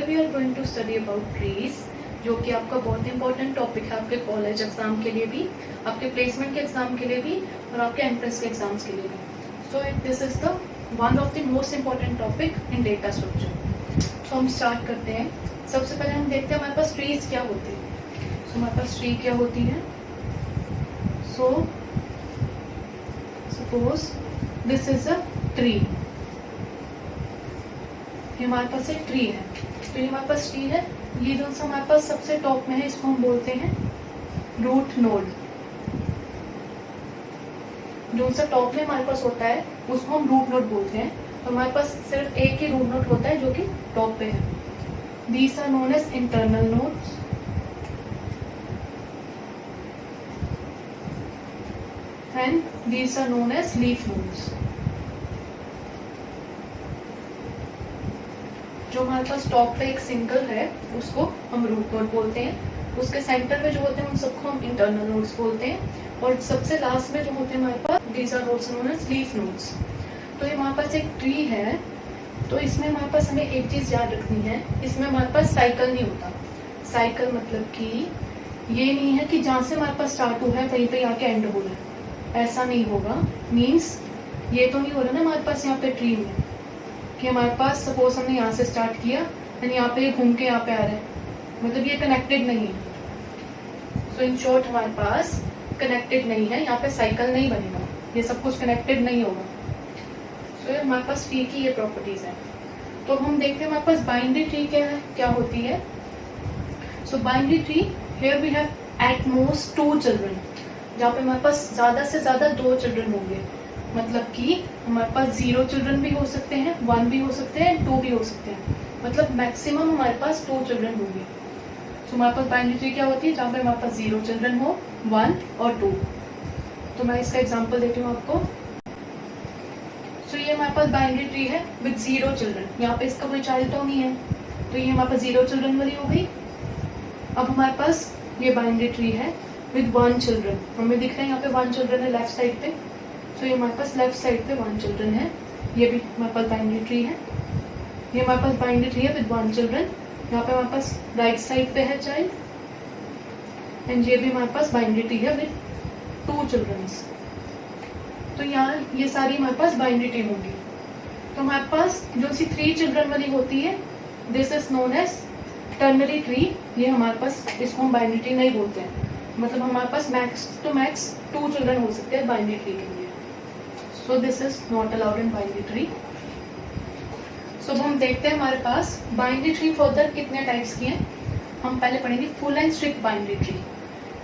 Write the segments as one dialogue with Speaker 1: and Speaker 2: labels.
Speaker 1: Here we are going to study about trees, जो कि आपका बहुत इंपॉर्टेंट टॉपिक है आपके कॉलेज एग्जाम के लिए भी, आपके प्लेसमेंट के एग्जाम के लिए भी और आपके एंट्रेंस के एग्जाम्स के लिए भी। So this is the one of the most important topic in data structure. So हम स्टार्ट करते हैं। सबसे पहले हम देखते हैं हमारे पास ट्रीज क्या होती है। सो हमारे पास ट्री क्या होती है। So suppose this is a tree, हमारे पास एक ट्री है। तो ये हमारे पास ट्री है, ये जो सा हमारे पास सबसे टॉप में है इसको हम बोलते हैं रूट नोड। जो सा टॉप में हमारे पास होता है उसको हम रूट नोड बोलते हैं। तो हमारे पास सिर्फ एक ही रूट नोड होता है जो कि टॉप पे है। These are known as internal nodes and these are known as leaf nodes। जो हमारे पास टॉप पे एक सिंगल है उसको हम रूट नोड बोलते हैं। उसके सेंटर में जो होते हैं उन सबको हम इंटरनल नोड्स बोलते हैं। और सबसे लास्ट में जो होते हैं हमारे पास these are also known as leaf nodes। तो ये हमारे पास एक ट्री है, तो इसमें हमारे पास हमें एक चीज याद रखनी है, इसमें हमारे पास साइकिल नहीं होता। साइकिल मतलब कि ये नहीं है कि जहाँ से हमारे पास स्टार्ट हुआ है वहीं पे आके एंड हो रहा है, ऐसा नहीं होगा। मीन्स ये तो नहीं हो रहा ना हमारे पास यहाँ पे ट्री में कि हमारे पास सपोज हमने यहाँ से स्टार्ट किया एंड यहाँ पे घूम के यहाँ पे आ रहा है, मतलब ये कनेक्टेड नहीं है। सो इन शॉर्ट हमारे पास कनेक्टेड नहीं है, यहाँ पे साइकिल नहीं बनेगा, ये सब कुछ कनेक्टेड नहीं होगा। तो हमारे पास ट्री की ये प्रॉपर्टीज है। तो हम देखते हैं हमारे पास बाइनरी ट्री क्या होती है। So binary tree, here we have at most 2 children, जहाँ पे हमारे पास ज्यादा से ज्यादा 2 चिल्ड्रन होंगे। मतलब कि हमारे पास 0 चिल्ड्रन भी हो सकते हैं, 1 भी हो सकते हैं, 2 भी हो सकते हैं। मतलब मैक्सिमम हमारे पास 2 चिल्ड्रन होंगे। तो हमारे पास बाइनरी ट्री क्या होती है, जहाँ पे हमारे पास 0 चिल्ड्रन हो, 1 और 2। तो मैं इसका एग्जाम्पल देती हूँ आपको। तो ये हमारे पास बाइनरी ट्री है विद 0 चिल्ड्रन, यहाँ पे इसका कोई चाइल्ड टर्म नहीं है, तो ये हमारे पास 0 चिल्ड्रन वाली हो गई। अब हमारे पास ये बाइनरी ट्री है विद 1 चिल्ड्रन, हमें दिख रहा है यहाँ पे 1 चिल्ड्रन है लेफ्ट साइड पे। तो ये हमारे पास लेफ्ट साइड पे 1 चिल्ड्रन है, ये भी हमारे पास बाइनरी ट्री है। ये हमारे पास बाइनरी ट्री है विद 1 चिल्ड्रन, यहाँ पे हमारे पास राइट साइड पे है चाइल्ड। एंड ये भी हमारे पास बाइनरी ट्री है विद 2 चिल्ड्रंस। तो यहाँ ये सारी हमारे पास बाइनरी ट्री होंगी। तो हमारे पास जो सी 3 चिल्ड्रन वाली होती है this is known as ternary tree. ये हमारे पास, इसको हम बाइनरी ट्री नहीं बोलते हैं, मतलब हमारे पास मैक्स टू मैक्स 2 चिल्ड्रन हो सकते हैं बाइनरी ट्री के लिए। So this is not allowed in binary tree. सो हम देखते हैं हमारे पास बाइनरी ट्री फर्दर कितने टाइप्स की हैं। हम पहले पढ़ेंगे full and strict binary tree.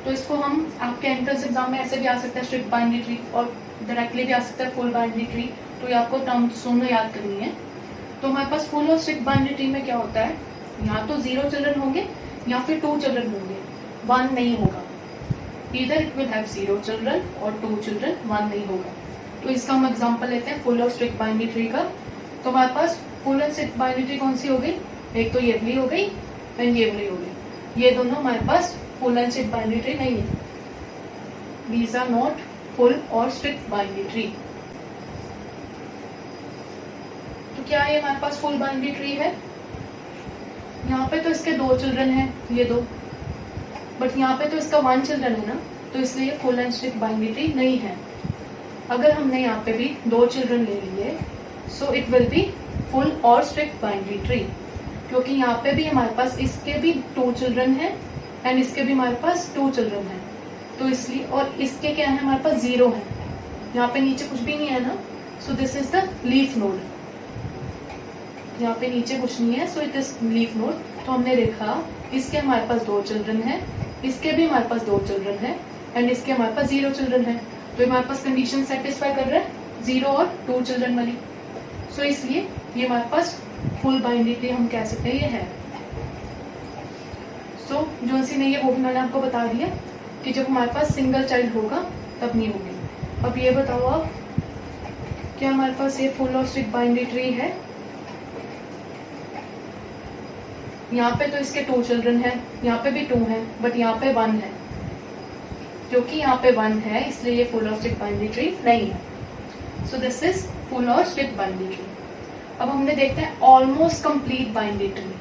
Speaker 1: तो इसको हम आपके एंट्रेंस एग्जाम में ऐसे भी आ सकता है स्ट्रिक्ट बाइनरी ट्री, और डायरेक्टली भी आ सकता है फुल बाइनरी ट्री। तो ये आपको टर्म सुनना याद करनी है। तो हमारे पास फुल और स्ट्रिक्ट बाइनरी ट्री में क्या होता है, यहाँ तो 0 चिल्ड्रन होंगे या फिर 2 चिल्ड्रन होंगे, 1 नहीं होगा। इधर इट विल हैव 0 चिल्ड्रन और 2 चिल्ड्रन, 1 नहीं होगा। तो इसका हम एग्जांपल लेते हैं फुल और स्ट्रिक्ट बाइनरी ट्री का। तो हमारे पास full and strict binary tree कौन सी हो गई, एक तो ये वाली हो गई एंड ये वाली हो गई। ये दोनों हमारे पास full and strict binary tree नहीं है। These are not full और स्ट्रिक्ट बाइनरी ट्री। तो क्या ये हमारे पास फुल बाइनरी ट्री है। यहाँ पे तो इसके 2 चिल्ड्रन हैं, ये 2, बट यहाँ पे तो इसका 1 चिल्ड्रन है ना, तो इसलिए full and strict binary tree नहीं है। अगर हमने यहाँ पे भी 2 चिल्ड्रन ले लिए so it will be full और स्ट्रिक्ट बाइनरी ट्री, क्योंकि यहाँ पे भी हमारे पास इसके भी 2 चिल्ड्रन है एंड इसके भी हमारे पास 2 चिल्ड्रन है। तो इसलिए, और इसके क्या है हमारे पास 0 है, यहाँ पे नीचे कुछ भी नहीं है ना। सो this is the leaf node, यहाँ पे नीचे कुछ नहीं है, so it is leaf node. तो हमने देखा इसके हमारे पास 2 चिल्ड्रन है, इसके भी हमारे पास 2 चिल्ड्रन है एंड इसके हमारे पास 0 चिल्ड्रन है। तो हमारे पास कंडीशन सेटिस्फाई कर रहा है 0 और 2 चिल्ड्रन वाली। सो इसलिए ये हमारे पास फुल बाइनरी ट्री हम कह सकते हैं ये है। सो जो सी नहीं है वो भी मैंने आपको बता दिया कि जब हमारे पास सिंगल चाइल्ड होगा तब नहीं होगी। अब ये बताओ आप, क्या हमारे पास ये फुल और स्ट्रिक्ट बाइनरी ट्री है। यहाँ पे तो इसके 2 चिल्ड्रन है, यहाँ पे भी 2 है, बट यहाँ पे 1 है। क्योंकि यहाँ पे 1 है इसलिए ये फुल और स्ट्रिक्ट बाइनरी ट्री नहीं है। सो दिस इज फुल और स्ट्रिक्ट बाइनरी ट्री। अब हमने देखते हैं ऑलमोस्ट कंप्लीट बाइनरी ट्री।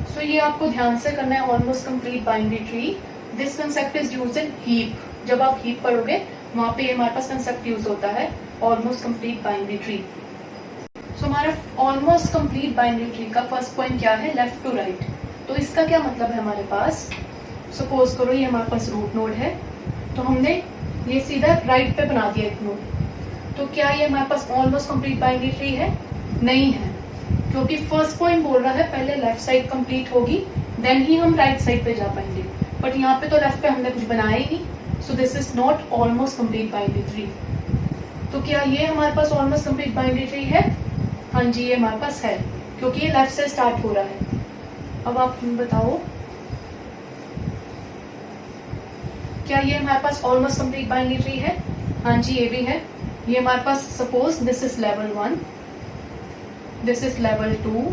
Speaker 1: सो ये आपको ध्यान से करना है, almost complete binary tree. This concept is use in heap. जब आप हीप पढ़ोगे वहां पे हमारे पास कंसेप्ट यूज होता है, ऑलमोस्ट कंप्लीट बाइनरी ट्री। सो हमारा ऑलमोस्ट कंप्लीट बाइनरी ट्री का फर्स्ट पॉइंट क्या है, लेफ्ट टू राइट। तो इसका क्या मतलब है, हमारे पास सपोज करो ये हमारे पास रूट नोड है, तो हमने ये सीधा राइट पे बना दिया एक नोड। तो क्या ये हमारे पास ऑलमोस्ट कंप्लीट बाइनरी ट्री है? नहीं है, क्योंकि फर्स्ट पॉइंट बोल रहा है पहले लेफ्ट साइड कंप्लीट होगी देन ही हम राइट साइड पे जा पाएंगे, बट यहाँ पे तो लेफ्ट पे हमने कुछ बनाया ही नहीं। सो this is not almost complete binary tree. तो क्या ये हमारे पास ऑलमोस्ट कंप्लीट बाइनरी ट्री है? हाँ जी, ये हमारे पास है, क्योंकि ये लेफ्ट से स्टार्ट हो रहा है। अब आप बताओ क्या ये हमारे पास ऑलमोस्ट कंप्लीट बाइनरी ट्री है? हाँ जी, ये भी है। ये हमारे पास suppose this is level 1, this is level 2,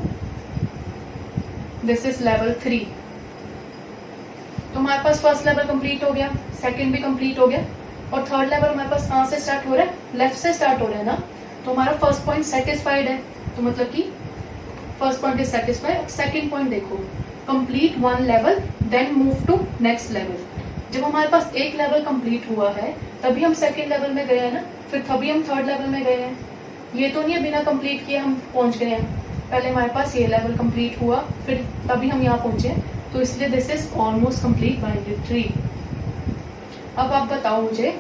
Speaker 1: this is level 3। तो हमारे पास फर्स्ट लेवल कंप्लीट हो गया, सेकंड भी कंप्लीट हो गया, और थर्ड लेवल हमारे पास कहाँ से स्टार्ट हो रहा है, लेफ्ट से स्टार्ट हो रहा है ना। तो हमारा फर्स्ट पॉइंट सेटिस्फाइड है, तो मतलब कि first point is satisfied. Second point देखो, complete one level then move to next level. जब हमारे पास एक लेवल कंप्लीट हुआ है तभी हम सेकंड लेवल में गए हैं ना, फिर तभी हम थर्ड लेवल में गए हैं। ये तो नहीं है बिना कंप्लीट किए हम पहुंच गए हैं, पहले हमारे पास ये लेवल कंप्लीट हुआ फिर तभी हम यहाँ पहुंचे, तो इसलिए this is almost complete binary tree. अब आप बताओ मुझे,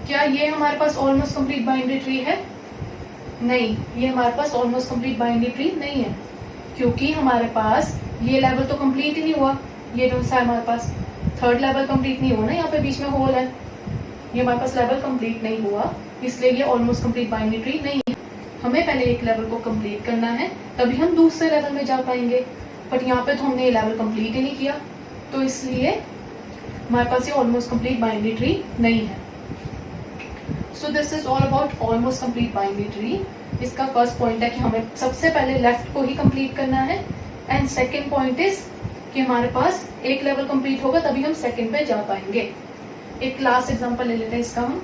Speaker 1: क्या ये हमारे पास ऑलमोस्ट कंप्लीट बाइनरी ट्री है? नहीं, ये हमारे पास ऑलमोस्ट कंप्लीट बाइनरी ट्री नहीं है, क्योंकि हमारे पास ये लेवल तो कंप्लीट ही नहीं हुआ। ये जो सा हमारे पास थर्ड लेवल कंप्लीट नहीं हुआ ना, यहाँ पे बीच में होल है, ये हमारे पास लेवल कंप्लीट नहीं हुआ, इसलिए ये ऑलमोस्ट कंप्लीट बाइनरी ट्री नहीं है। हमें पहले एक लेवल को कंप्लीट करना है तभी हम दूसरे लेवल में जा पाएंगे, बट यहाँ पे तो हमने ये लेवल कंप्लीट ही नहीं किया, तो इसलिए हमारे पास ये ऑलमोस्ट कंप्लीट बाइनरी ट्री नहीं है। सो this is all about almost complete binary tree. इसका फर्स्ट पॉइंट है कि हमें सबसे पहले लेफ्ट को ही कंप्लीट करना है, एंड सेकेंड पॉइंट इज कि हमारे पास एक लेवल कंप्लीट होगा तभी हम सेकेंड पे जा पाएंगे। एक क्लास एग्जांपल ले लेते हैं इसका हम।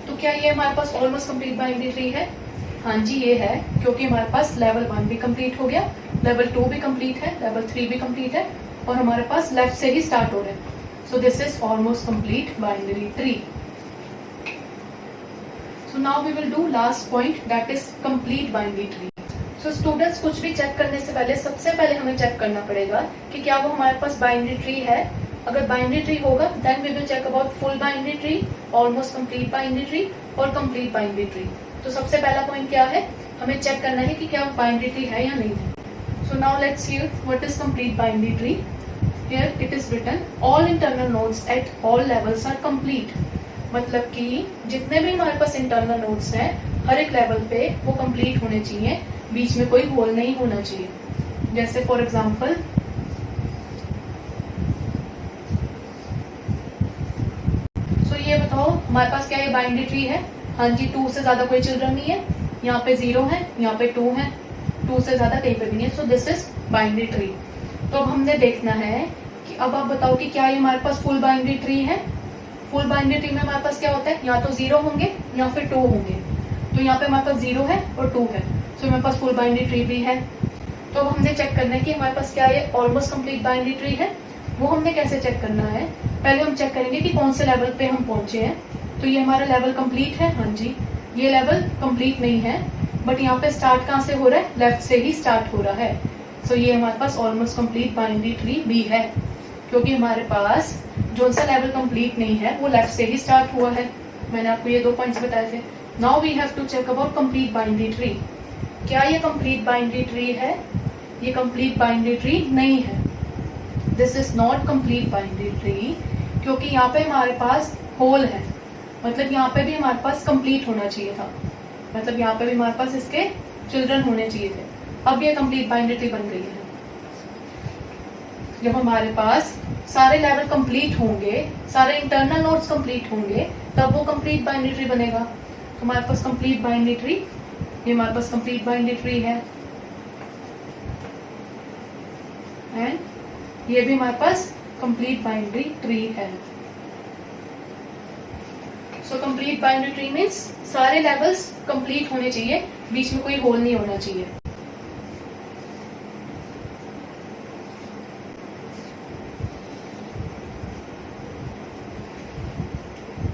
Speaker 1: तो क्या ये हमारे पास ऑलमोस्ट कंप्लीट बाइनरी ट्री है? हाँ जी, ये है, क्योंकि हमारे पास लेवल 1 भी कंप्लीट हो गया, लेवल 2 भी कंप्लीट है, लेवल 3 भी कंप्लीट है, और हमारे पास लेफ्ट से ही स्टार्ट हो रहा है। सो this is almost complete binary tree. So now we will do last point, that is complete binary tree. So students, कुछ भी चेक करने से पहले सबसे पहले हमें चेक करना पड़ेगा कि क्या वो हमारे पास बाइनरी ट्री है। अगर बाइनरी ट्री होगा then we will check about full binary tree, almost complete binary tree और कंप्लीट बाइनरी ट्री। तो सबसे पहला पॉइंट क्या है, हमें चेक करना है कि क्या बाइनरी ट्री है या नहीं है। So now let's see what is complete binary tree. Here it is written all internal nodes at all levels are complete. मतलब कि जितने भी हमारे पास इंटरनल नोड्स हैं हर एक लेवल पे वो कंप्लीट होने चाहिए, बीच में कोई होल नहीं होना चाहिए। जैसे फॉर एग्जांपल सो ये बताओ हमारे पास क्या ये बाइनरी ट्री है? हाँ जी, 2 से ज्यादा कोई चिल्ड्रन नहीं है, यहाँ पे 0 है, यहाँ पे 2 है, 2 से ज्यादा कहीं पे भी नहीं है। सो दिस इज बाइनरी ट्री। तो अब हमने देखना है कि अब आप बताओ कि क्या ये हमारे पास फुल बाइनरी ट्री है? फुल बाइनरी ट्री में हमारे पास क्या होता है, या तो 0 होंगे या फिर 2 होंगे। तो यहाँ पे हमारे पास 0 है और 2 है, सो हमारे पास फुल बाइनरी ट्री भी है। तो अब हमने चेक करना है कि हमारे पास क्या ये ऑलमोस्ट कंप्लीट बाइनरी ट्री है। वो हमने कैसे चेक करना है, पहले हम चेक करेंगे कि कौन से लेवल पे हम पहुंचे हैं। तो ये हमारा लेवल कंप्लीट है, हाँ जी, ये लेवल कंप्लीट नहीं है, बट यहाँ पे स्टार्ट कहाँ से हो रहा है, लेफ्ट से ही स्टार्ट हो रहा है। सो ये हमारे पास ऑलमोस्ट कंप्लीट बाइनरी ट्री भी है, क्योंकि हमारे पास जो सा लेवल कंप्लीट नहीं है वो लेफ्ट से ही स्टार्ट हुआ है। मैंने आपको ये 2 पॉइंट्स बताए थे। Now we have to check about complete binary tree. क्या ये कंप्लीट बाइनरी ट्री है? ये कंप्लीट बाइनरी ट्री नहीं है, this is not complete binary tree, क्योंकि यहाँ पे हमारे पास होल है, मतलब यहाँ पे भी हमारे पास कंप्लीट होना चाहिए था, मतलब यहाँ पे भी हमारे पास इसके चिल्ड्रन होने चाहिए थे। अब ये कंप्लीट बाइनरी ट्री बन गई है। जब हमारे पास सारे लेवल कंप्लीट होंगे, सारे इंटरनल नोड्स कंप्लीट होंगे, तब वो कंप्लीट बाइनरी ट्री बनेगा। तो हमारे पास कंप्लीट बाइनरी ट्री, ये हमारे पास कंप्लीट बाइनरी ट्री है, एंड ये भी हमारे पास कंप्लीट बाइनरी ट्री है। So complete binary tree means सारे लेवल्स कंप्लीट होने चाहिए, बीच में कोई होल नहीं होना चाहिए।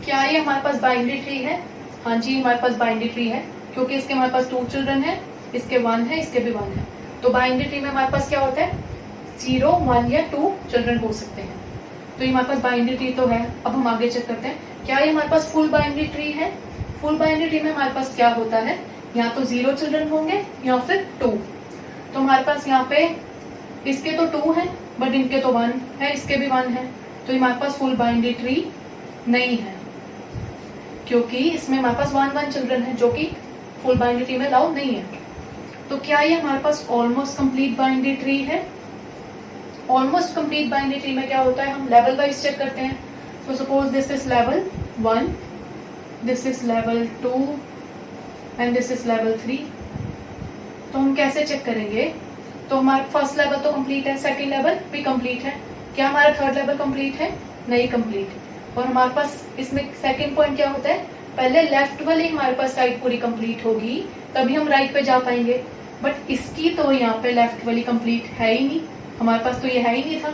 Speaker 1: क्या ये हमारे पास बाइनरी ट्री है? हाँ जी, हमारे पास बाइनरी ट्री है, क्योंकि इसके हमारे पास 2 चिल्ड्रन है, इसके 1 है, इसके भी 1 है। तो बाइनरी ट्री में हमारे पास क्या होता है, 0, 1 या 2 चिल्ड्रन हो सकते हैं। तो ये हमारे पास बाइनरी ट्री तो है। अब हम आगे चेक करते हैं, क्या ये हमारे पास फुल बाइनरी ट्री है? फुल बाइनरी ट्री में हमारे पास क्या होता है, या तो 0 चिल्ड्रन होंगे या फिर 2। तो हमारे पास यहाँ पे इसके तो 2 है, बट इनके तो 1 है, इसके भी 1 है। तो हमारे पास फुल बाइनरी ट्री नहीं है, क्योंकि इसमें हमारे पास 1 चिल्ड्रन है, जो कि फुल बाइनरी ट्री में अलाउ नहीं है। तो क्या ये हमारे पास ऑलमोस्ट कंप्लीट बाइनरी ट्री है? ऑलमोस्ट कंप्लीट बाइनरी ट्री में क्या होता है, हम लेवल वाइज चेक करते हैं। So suppose this is level 1, this is level 2 and this is level 3। तो हम कैसे चेक करेंगे? तो हमारा फर्स्ट लेवल तो कंप्लीट है, सेकंड लेवल भी कंप्लीट है। क्या हमारा थर्ड लेवल कंप्लीट है? नहीं कंप्लीट। और हमारे पास इसमें सेकंड पॉइंट क्या होता है, पहले लेफ्ट वाली हमारे पास साइड पूरी कंप्लीट होगी, तभी हम राइट पे जा पाएंगे। बट इसकी तो यहाँ पे लेफ्ट वाली कंप्लीट है ही नहीं, हमारे पास तो ये है ही नहीं था।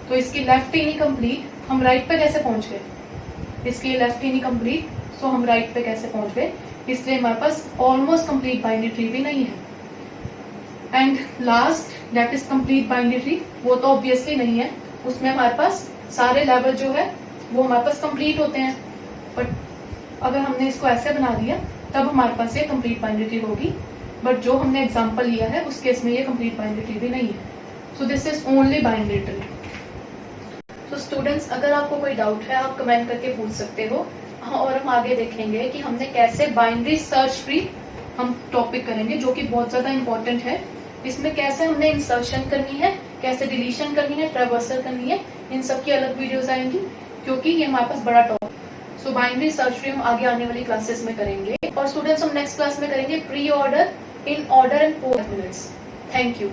Speaker 1: तो इसकी लेफ्ट ही नहीं कंप्लीट, हम राइट पे कैसे पहुंच गए? इसकी लेफ्ट ही नहीं कंप्लीट, सो हम राइट पे कैसे पहुंच गए? इसलिए हमारे पास ऑलमोस्ट कंप्लीट बाइनरी ट्री भी नहीं है। And last that is complete binary tree, वो तो ऑब्वियसली नहीं है, उसमें हमारे पास सारे लेवल जो है वो हमारे पास कंप्लीट होते हैं। बट अगर हमने इसको ऐसे बना दिया तब हमारे पास ये कंप्लीट बाइनरी ट्री होगी, बट जो हमने एग्जांपल लिया है उस केस में ये कंप्लीट बाइनरी ट्री भी नहीं है। सो this is only binary tree. तो स्टूडेंट्स, अगर आपको कोई डाउट है आप कमेंट करके पूछ सकते हो, और हम आगे देखेंगे कि हमने कैसे बाइनरी सर्च ट्री हम टॉपिक करेंगे, जो कि बहुत ज्यादा इंपॉर्टेंट है। इसमें कैसे हमने इंसर्शन करनी है, कैसे डिलीशन करनी है, ट्रावर्सल करनी है, इन सब की अलग वीडियोस आएंगी, क्योंकि ये हमारे पास बड़ा टॉपिक। सो बाइनरी सर्च ट्री हम आगे आने वाली क्लासेस में करेंगे। और स्टूडेंट्स, हम नेक्स्ट क्लास में करेंगे pre order, in order and post minutes. Thank you.